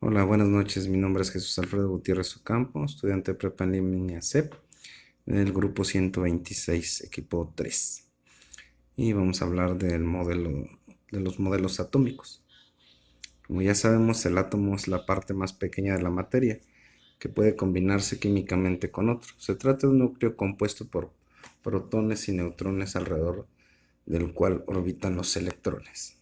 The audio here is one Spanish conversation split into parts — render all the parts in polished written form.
Hola, buenas noches. Mi nombre es Jesús Alfredo Gutiérrez Ocampo, estudiante de prepa en línea CEP del grupo 126, equipo 3. Y vamos a hablar de los modelos atómicos. Como ya sabemos, el átomo es la parte más pequeña de la materia que puede combinarse químicamente con otro. Se trata de un núcleo compuesto por protones y neutrones alrededor del cual orbitan los electrones.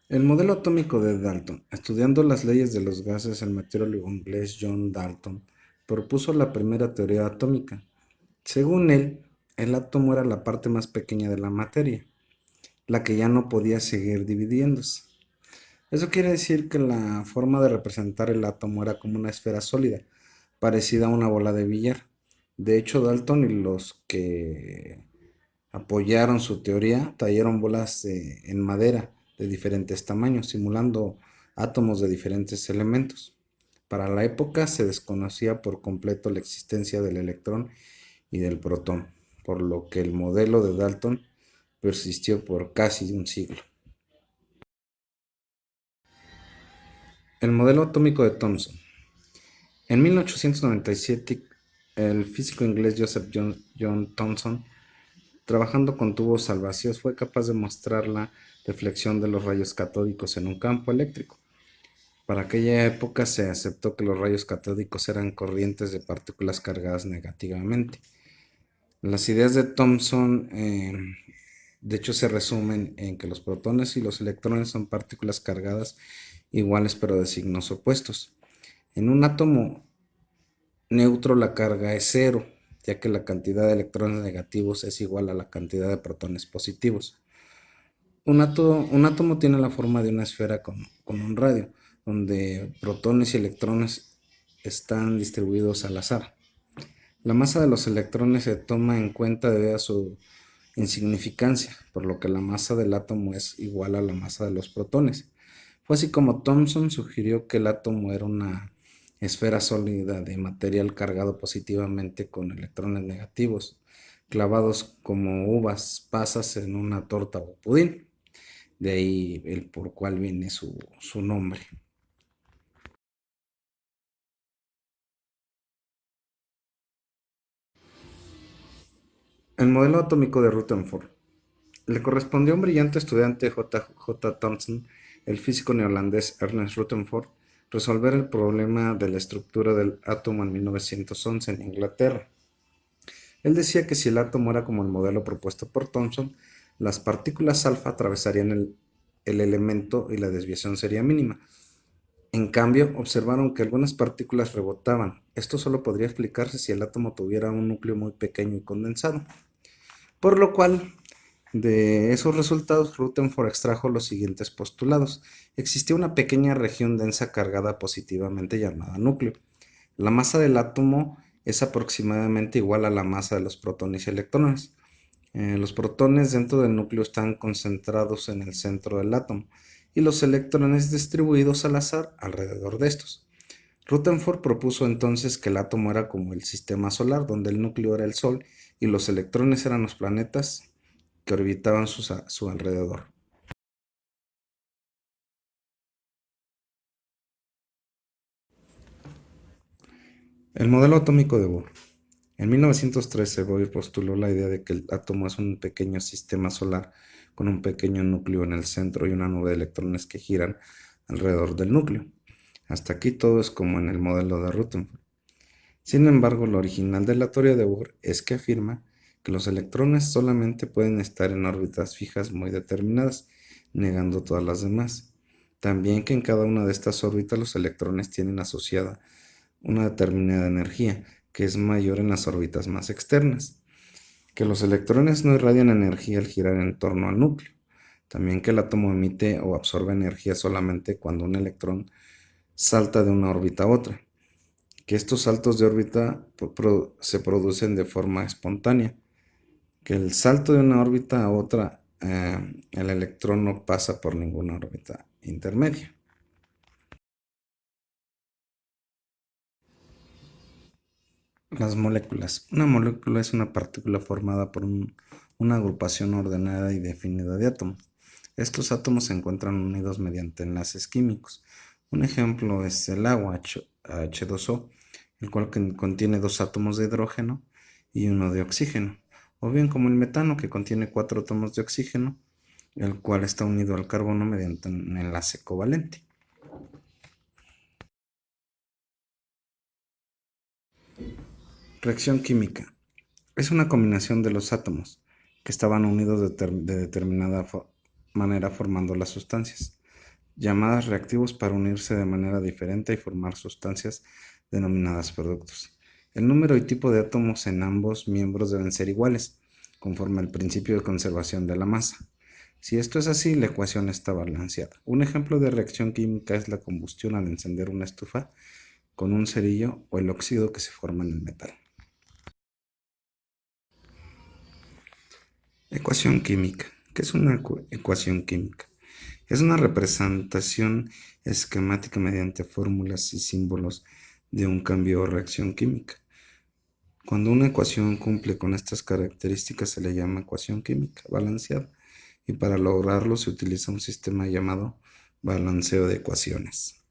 El modelo atómico de Dalton, estudiando las leyes de los gases, el meteorólogo inglés John Dalton propuso la primera teoría atómica. Según él, el átomo era la parte más pequeña de la materia, la que ya no podía seguir dividiéndose. Eso quiere decir que la forma de representar el átomo era como una esfera sólida, parecida a una bola de billar. De hecho, Dalton y los que apoyaron su teoría tallaron bolas en madera de diferentes tamaños, simulando átomos de diferentes elementos. Para la época se desconocía por completo la existencia del electrón y del protón, por lo que el modelo de Dalton persistió por casi un siglo. El modelo atómico de Thomson. En 1897, el físico inglés Joseph John Thomson, trabajando con tubos al vacío, fue capaz de mostrar la deflexión de los rayos catódicos en un campo eléctrico. Para aquella época se aceptó que los rayos catódicos eran corrientes de partículas cargadas negativamente. Las ideas de Thomson, de hecho, se resumen en que los protones y los electrones son partículas cargadas iguales pero de signos opuestos. En un átomo neutro la carga es cero, ya que la cantidad de electrones negativos es igual a la cantidad de protones positivos. Un átomo tiene la forma de una esfera con un radio, donde protones y electrones están distribuidos al azar. La masa de los electrones se toma en cuenta debido a su insignificancia, por lo que la masa del átomo es igual a la masa de los protones. Fue así como Thomson sugirió que el átomo era una esfera sólida de material cargado positivamente con electrones negativos, clavados como uvas pasas en una torta o pudín. De ahí el por cuál viene su nombre. El modelo atómico de Rutherford. Le correspondió a un brillante estudiante J. Thomson, el físico neerlandés Ernest Rutherford, resolver el problema de la estructura del átomo en 1911 en Inglaterra. Él decía que si el átomo era como el modelo propuesto por Thomson, las partículas alfa atravesarían el elemento y la desviación sería mínima. En cambio, observaron que algunas partículas rebotaban. Esto solo podría explicarse si el átomo tuviera un núcleo muy pequeño y condensado. Por lo cual, de esos resultados, Rutherford extrajo los siguientes postulados. Existía una pequeña región densa cargada positivamente llamada núcleo. La masa del átomo es aproximadamente igual a la masa de los protones y electrones. Los protones dentro del núcleo están concentrados en el centro del átomo y los electrones distribuidos al azar alrededor de estos. Rutherford propuso entonces que el átomo era como el sistema solar, donde el núcleo era el Sol y los electrones eran los planetas que orbitaban su alrededor. El modelo atómico de Bohr. En 1913, Bohr postuló la idea de que el átomo es un pequeño sistema solar con un pequeño núcleo en el centro y una nube de electrones que giran alrededor del núcleo. Hasta aquí todo es como en el modelo de Rutherford. Sin embargo, lo original de la teoría de Bohr es que afirma que los electrones solamente pueden estar en órbitas fijas muy determinadas, negando todas las demás. También que en cada una de estas órbitas los electrones tienen asociada una determinada energía, que es mayor en las órbitas más externas, que los electrones no irradian energía al girar en torno al núcleo, también que el átomo emite o absorbe energía solamente cuando un electrón salta de una órbita a otra, que estos saltos de órbita se producen de forma espontánea, que el salto de una órbita a otra, el electrón no pasa por ninguna órbita intermedia. Las moléculas. Una molécula es una partícula formada por una agrupación ordenada y definida de átomos. Estos átomos se encuentran unidos mediante enlaces químicos. Un ejemplo es el agua H2O, el cual contiene dos átomos de hidrógeno y uno de oxígeno. O bien como el metano, que contiene cuatro átomos de oxígeno, el cual está unido al carbono mediante un enlace covalente. Reacción química. Es una combinación de los átomos que estaban unidos de determinada manera formando las sustancias, llamadas reactivos para unirse de manera diferente y formar sustancias denominadas productos. El número y tipo de átomos en ambos miembros deben ser iguales, conforme al principio de conservación de la masa. Si esto es así, la ecuación está balanceada. Un ejemplo de reacción química es la combustión al encender una estufa con un cerillo o el óxido que se forma en el metal. Ecuación química. ¿Qué es una ecuación química? Es una representación esquemática mediante fórmulas y símbolos de un cambio o reacción química. Cuando una ecuación cumple con estas características se le llama ecuación química balanceada y para lograrlo se utiliza un sistema llamado balanceo de ecuaciones.